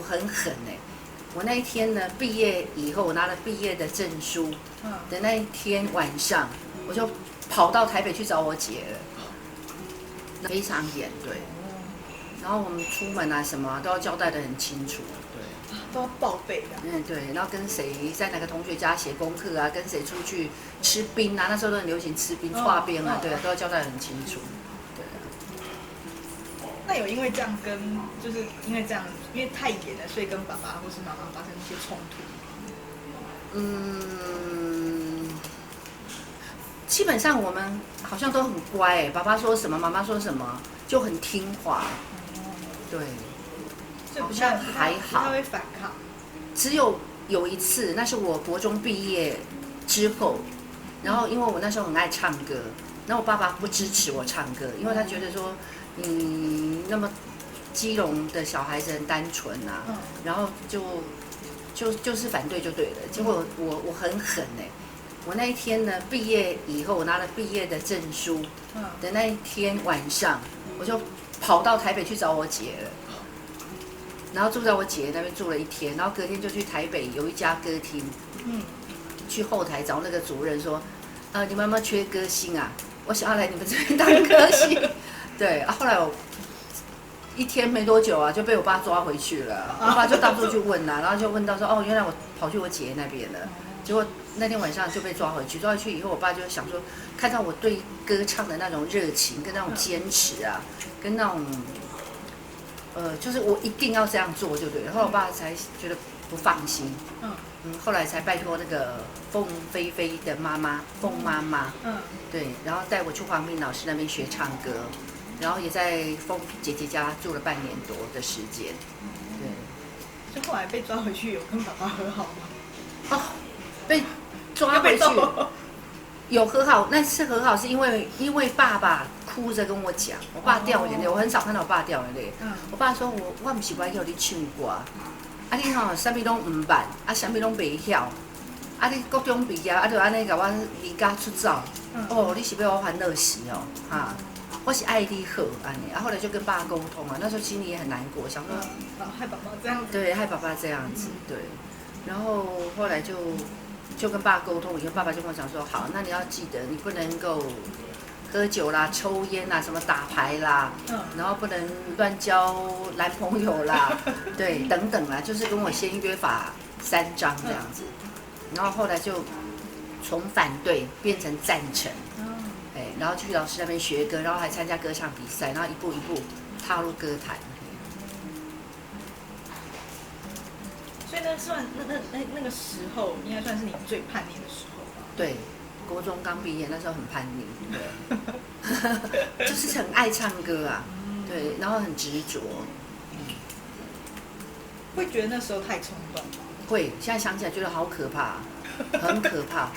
很狠我那一天呢，毕业以后，我拿了毕业的证书的那一天晚上，我就跑到台北去找我姐了，非常严，对。然后我们出门啊什么都要交代得很清楚，对，都要报备的。对，然后跟谁在哪个同学家写功课啊，跟谁出去吃冰啊，那时候都很流行吃冰、刨冰啊，对，都要交代得很清楚。那有因为这样就是因为这样，因为太严了，所以跟爸爸或是妈妈发生一些冲突？基本上我们好像都很乖爸爸说什么，妈妈说什么就很听话。对，好像还好，他会反抗。只有一次，那是我国中毕业之后，然后因为我那时候很爱唱歌，然后我爸爸不支持我唱歌，因为他觉得说，那么基隆的小孩子很单纯啊，然后就是反对就对了。结果我很狠我那一天呢，毕业以后，我拿了毕业的证书的那一天晚上，我就跑到台北去找我姐了，然后住在我姐那边住了一天，然后隔天就去台北有一家歌厅，去后台找那个主任说，你们有没有缺歌星啊？我想要来你们这边当歌星。对后来我一天没多久就被我爸抓回去了，我爸就到处去问然后就问到说，原来我跑去我姐那边了，结果那天晚上就被抓回去以后，我爸就想说，看到我对歌唱的那种热情跟那种坚持啊，跟那种就是我一定要这样做就对了。后来我爸才觉得不放心，后来才拜托那个凤飞飞的妈妈凤妈妈，对，然后带我去黄明老师那边学唱歌，然后也在凤姐姐家住了半年多的时间，对。就后来被抓回去，有跟爸爸和好吗？被抓回去有和好，那次和好是因为爸爸哭着跟我讲，我爸掉眼泪，我很少看到我爸掉眼泪。我爸说我不是不爱叫你唱歌，你什么拢唔捌，什么拢袂晓，你高中毕业就安尼甲我离家出走，你是要我烦恼死我是爱你好安尼，后来就跟爸沟通那时候心里也很难过，想说害爸爸这样子，对，害爸爸这样子，对，然后后来就跟爸沟通以后，爸爸就跟我讲说，好，那你要记得，你不能够喝酒啦、抽烟啦、什么打牌啦，然后不能乱交男朋友啦，对，等等啦，就是跟我先约法3章这样子，然后后来就从反对变成赞成，然后去老师那边学歌，然后还参加歌唱比赛，然后一步一步踏入歌坛。所以那算那个时候，应该算是你最叛逆的时候吧？对，国中刚毕业那时候很叛逆，对，就是很爱唱歌对，然后很执着。会觉得那时候太冲动吗？会，现在想起来觉得好可怕，很可怕。